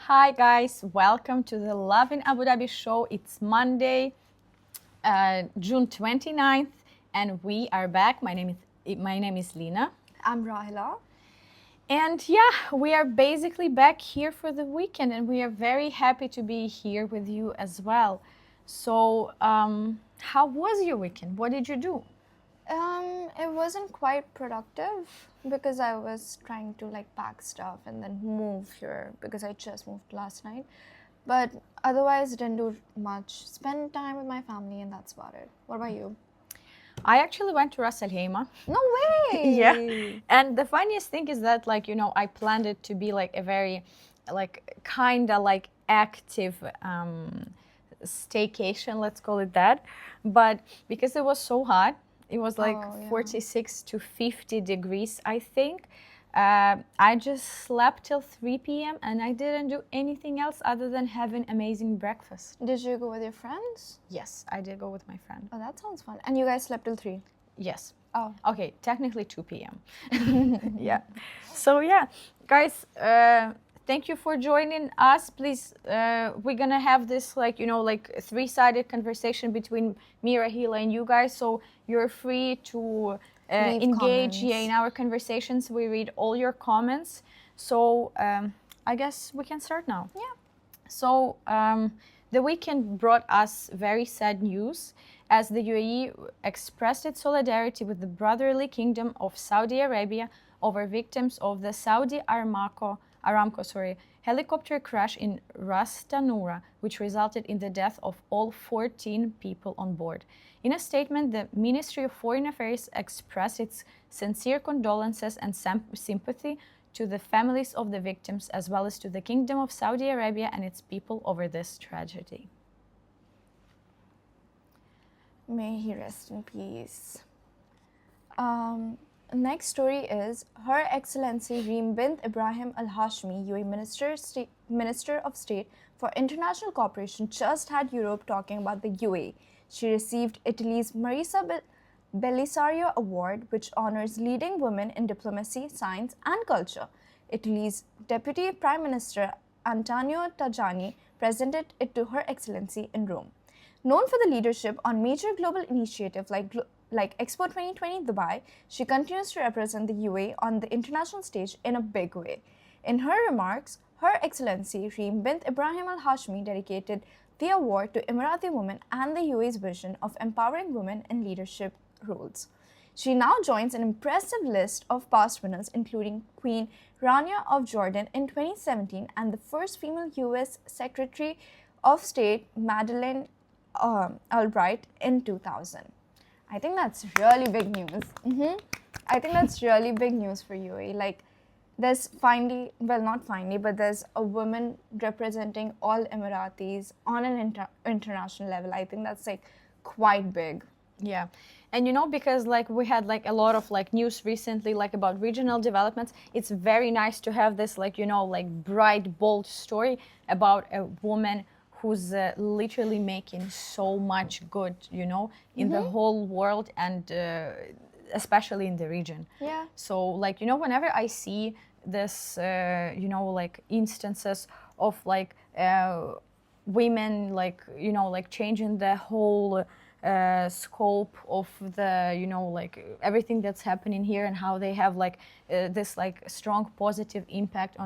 Hi guys, welcome to the Lovin Abu Dhabi show. It's Monday, June 29th, and we are back. My name is Lina. I'm Rahila. And yeah, we are basically back here for the weekend, and we are very happy to be here with you as well. So, how was your weekend? What did you do? It wasn't quite productive because I was trying to pack stuff and then move here because I just moved last night. But otherwise, didn't do much. Spend time with my family and that's about it. What about you? I actually went to Ras Al Khaimah. No way! Yeah. And the funniest thing is that, I planned it to be a very, kind of active staycation, let's call it that. But because it was so hot, it was 46 to 50 degrees, I think. I just slept till 3 p.m. and I didn't do anything else other than having amazing breakfast. Did you go with your friends? Yes, I did go with my friend. Oh, that sounds fun. And you guys slept till 3? Yes. Oh. Okay, technically 2 p.m. Yeah. So yeah, guys, thank you for joining us. Please, we're gonna have this three-sided conversation between me, Rahila, and you guys. So you're free to engage in our conversations. We read all your comments. So I guess we can start now. Yeah. So the weekend brought us very sad news as the UAE expressed its solidarity with the brotherly kingdom of Saudi Arabia over victims of the Saudi Aramco helicopter crash in Ras Tanura, which resulted in the death of all 14 people on board. In a statement, the Ministry of Foreign Affairs expressed its sincere condolences and sympathy to the families of the victims, as well as to the Kingdom of Saudi Arabia and its people over this tragedy. May he rest in peace. Next story is Her Excellency Reem bint Ebrahim Al Hashimy, UAE Minister of State for International Cooperation, just had Europe talking about the UAE. She received Italy's Marisa Bellisario Award, which honors leading women in diplomacy, science, and culture. Italy's Deputy Prime Minister Antonio Tajani presented it to Her Excellency in Rome. Known for the leadership on major global initiatives like Expo 2020 Dubai, she continues to represent the UAE on the international stage in a big way. In her remarks, Her Excellency Reem bint Ebrahim Al Hashimy dedicated the award to Emirati women and the UAE's vision of empowering women in leadership roles. She now joins an impressive list of past winners, including Queen Rania of Jordan in 2017 and the first female US Secretary of State, Madeleine Albright, in 2000. I think that's really big news. I think that's really big news for UAE. There's there's a woman representing all Emiratis on an international level. I think that's quite big. Yeah. And because we had a lot of news recently about regional developments, it's very nice to have this bright, bold story about a woman who's literally making so much good, in the whole world and especially in the region. Yeah. So whenever I see this, instances of women, changing the whole scope of the, everything that's happening here and how they have this strong positive impact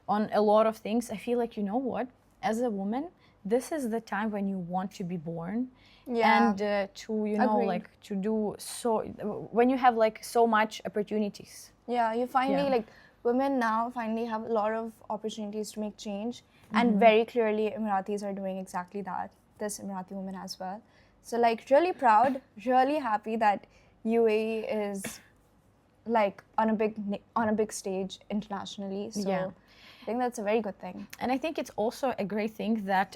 on a lot of things, I feel what, as a woman, this is the time when you want to be born. Yeah. And to to do so when you have so much opportunities. Yeah, you finally women now finally have a lot of opportunities to make change, and very clearly Emiratis are doing exactly that. This Emirati woman as well. So really proud, really happy that UAE is on a big stage internationally. So yeah. I think that's a very good thing. And I think it's also a great thing that,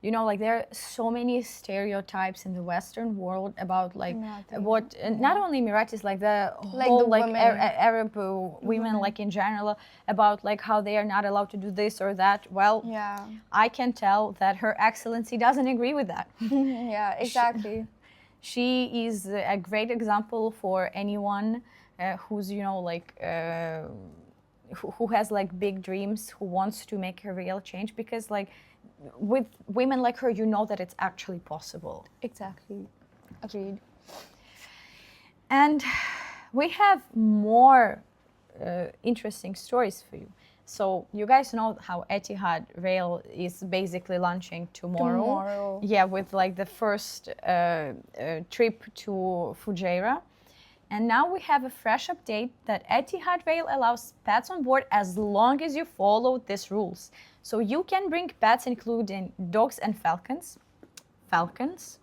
there are so many stereotypes in the Western world about what, not only Emiratis, the whole Arab women, in general, about how they are not allowed to do this or that. Well, yeah, I can tell that Her Excellency doesn't agree with that. Yeah, exactly. She is a great example for anyone who's, who has like big dreams, who wants to make a real change, because like with women like her, you know that it's actually possible. Exactly. Agreed. And we have more interesting stories for you. So you guys know how Etihad Rail is basically launching tomorrow. Yeah, with like the first trip to Fujairah. And now we have a fresh update that Etihad Rail allows pets on board as long as you follow these rules. So you can bring pets including dogs and falcons. Falcons?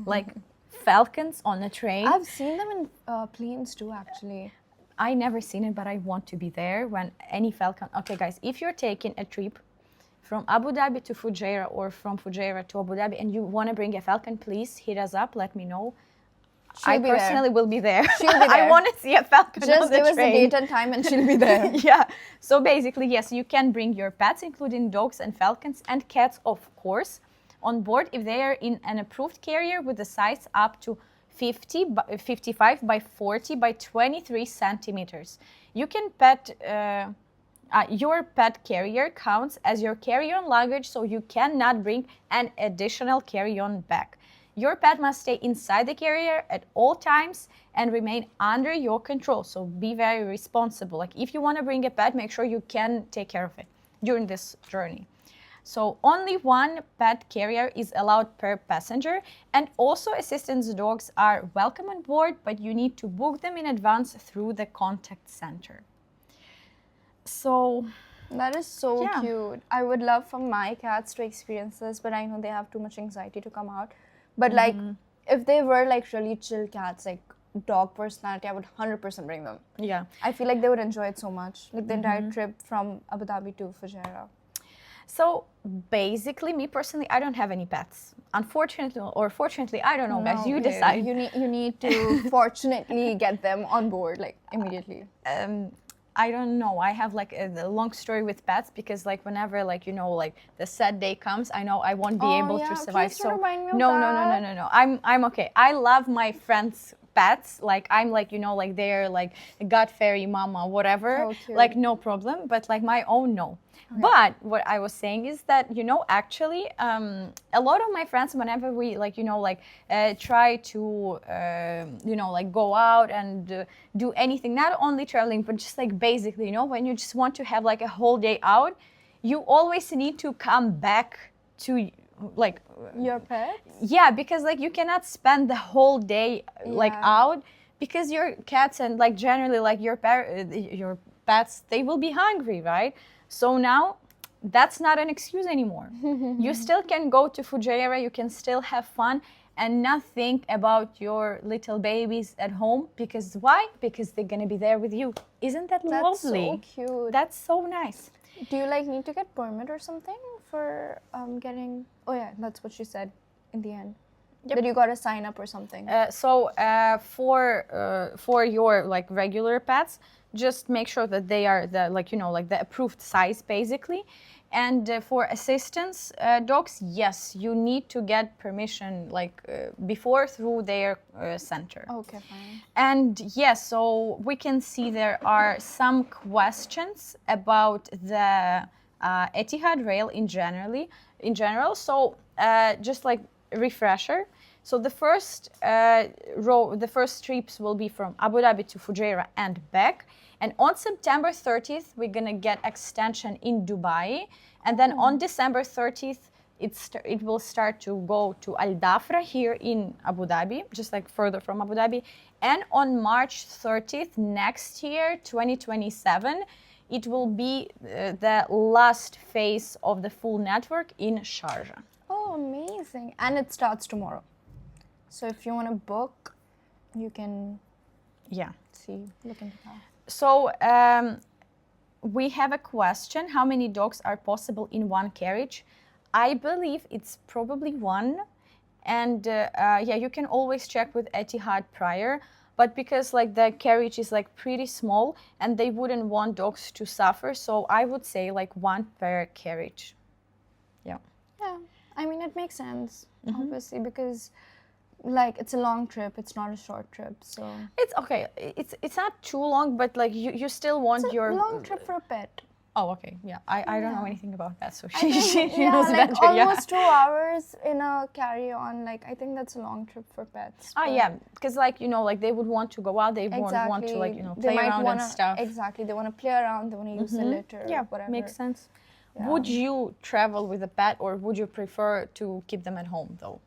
Like falcons on a train. I've seen them in planes too, actually. I never seen it, but I want to be there when any falcon. Okay, guys, if you're taking a trip from Abu Dhabi to Fujairah or from Fujairah to Abu Dhabi and you want to bring a falcon, please hit us up. Let me know. I personally will be there. She'll be there. I want to see a falcon Just on the give us the train. date and time and she'll be there. Yeah. So basically, yes, you can bring your pets, including dogs and falcons and cats, of course, on board if they are in an approved carrier with the size up to 55 by 40 by 23 centimeters. You can your pet carrier counts as your carry-on luggage, so you cannot bring an additional carry-on bag. Your pet must stay inside the carrier at all times and remain under your control, so be very responsible. Like if you want to bring a pet, make sure you can take care of it during this journey. So only one pet carrier is allowed per passenger, and also assistance dogs are welcome on board, but you need to book them in advance through the contact center. So that is so cute. I would love for my cats to experience this, but I know they have too much anxiety to come out. But like if they were like really chill cats, like dog personality, I would 100% bring them. Yeah. I feel like they would enjoy it so much. Like the entire trip from Abu Dhabi to Fujairah. So basically, me personally, I don't have any pets. Unfortunately or fortunately, I don't know, guys. You decide. You need to fortunately get them on board like immediately. I don't know. I have like a long story with pets because like whenever like like the sad day comes, I know I won't be able to survive. Please don't remind me of no, that. I'm okay. I love my friends' pets. Like I'm like like they're like God fairy mama whatever. Oh, cute. Like no problem. But like my own no. Okay. But what I was saying is that actually a lot of my friends, whenever we like try to like go out and do anything, not only traveling but just like basically when you just want to have like a whole day out, you always need to come back to like your pet. Yeah, because like you cannot spend the whole day like out, because your cats and like generally like your pets, they will be hungry, right? So now that's not an excuse anymore. You still can go to Fujairah, you can still have fun and not think about your little babies at home. Because why? Because they're gonna be there with you. Isn't that lovely? That's so cute. That's so nice. Do you like need to get permit or something for getting? Oh yeah, that's what she said in the end. Yep. That you got to sign up or something. For your like regular pets, just make sure that they are the the approved size basically. And for assistance dogs, yes, you need to get permission before through their center. Okay, fine. And yes, so we can see there are some questions about the Etihad Rail in general. So just like a refresher. So the first trips will be from Abu Dhabi to Fujairah and back. And on September 30th, we're gonna get extension in Dubai. And then on December 30th, it will start to go to Al Dhafra here in Abu Dhabi, just like further from Abu Dhabi. And on March 30th next year, 2027, it will be the last phase of the full network in Sharjah. Oh, amazing. And it starts tomorrow. So if you want to book, you can look into that. So we have a question. How many dogs are possible in one carriage? I believe it's probably one. And you can always check with Etihad prior. But because like the carriage is like pretty small and they wouldn't want dogs to suffer, so I would say like one per carriage. Yeah. Yeah, I mean it makes sense, obviously, because Like, it's a long trip. It's not a short trip. So It's okay. It's not too long, but like you still want it's a your long trip for a pet. Oh, okay. Yeah. I don't know Yeah. anything about that, so I she think, she yeah, knows like better. Yeah. almost 2 hours in a carry-on. Like, I think that's a long trip for pets. Ah, but- yeah, because like like they would want to go out, they want to like They play might around wanna, and stuff. Exactly. They want to play around. They want to use the litter. Yeah, Whatever. makes sense. Yeah. Would you travel with a pet, or would you prefer to keep them at home though?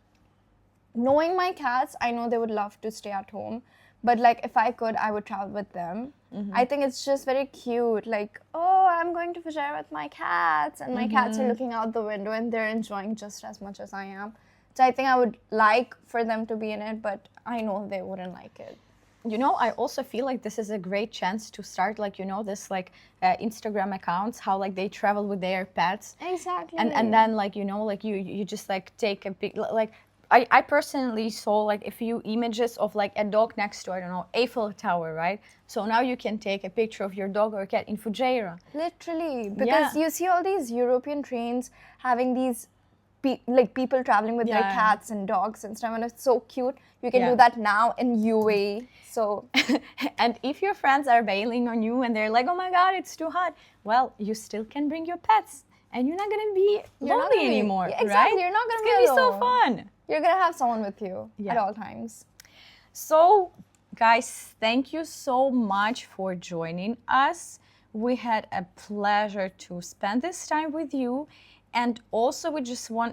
Knowing my cats, I know they would love to stay at home. But like, if I could, I would travel with them. I think it's just very cute. Like, oh, I'm going to Fujairah with my cats, and my cats are looking out the window and they're enjoying just as much as I am. So I think I would like for them to be in it, but I know they wouldn't like it. I also feel like this is a great chance to start like this like Instagram accounts, how like they travel with their pets, Exactly. and then like like you just like take a big like. I personally saw like a few images of like a dog next to, I don't know, Eiffel Tower, right? So now you can take a picture of your dog or cat in Fujairah. Literally, because you see all these European trains having these people traveling with their Yeah. cats and dogs and stuff, and it's so cute. You can Yeah. do that now in UAE. So And if your friends are bailing on you and they're like, oh my God, it's too hot, well, you still can bring your pets and you're not going to be You're not lonely gonna be- anymore, Yeah, exactly, right? you're not gonna it's be gonna be so alone. fun. you're gonna have someone with you at Yeah. all times. So, guys, thank you so much for joining us. We had a pleasure to spend this time with you. And also, we just want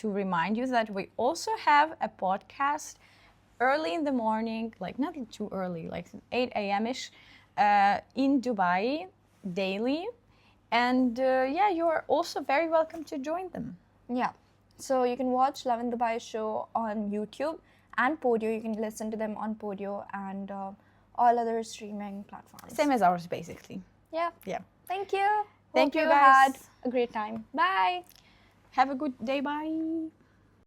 to remind you that we also have a podcast early in the morning, like not too early, like 8 a.m.-ish, in Dubai daily. And yeah, you are also very welcome to join them. Yeah. So you can watch Lovin Dubai show on YouTube and Podio. You can listen to them on Podio and all other streaming platforms. Same as ours, basically. Yeah. Yeah. Thank you. Thank Hope you, you guys. had a great time. Bye. Have a good day. Bye.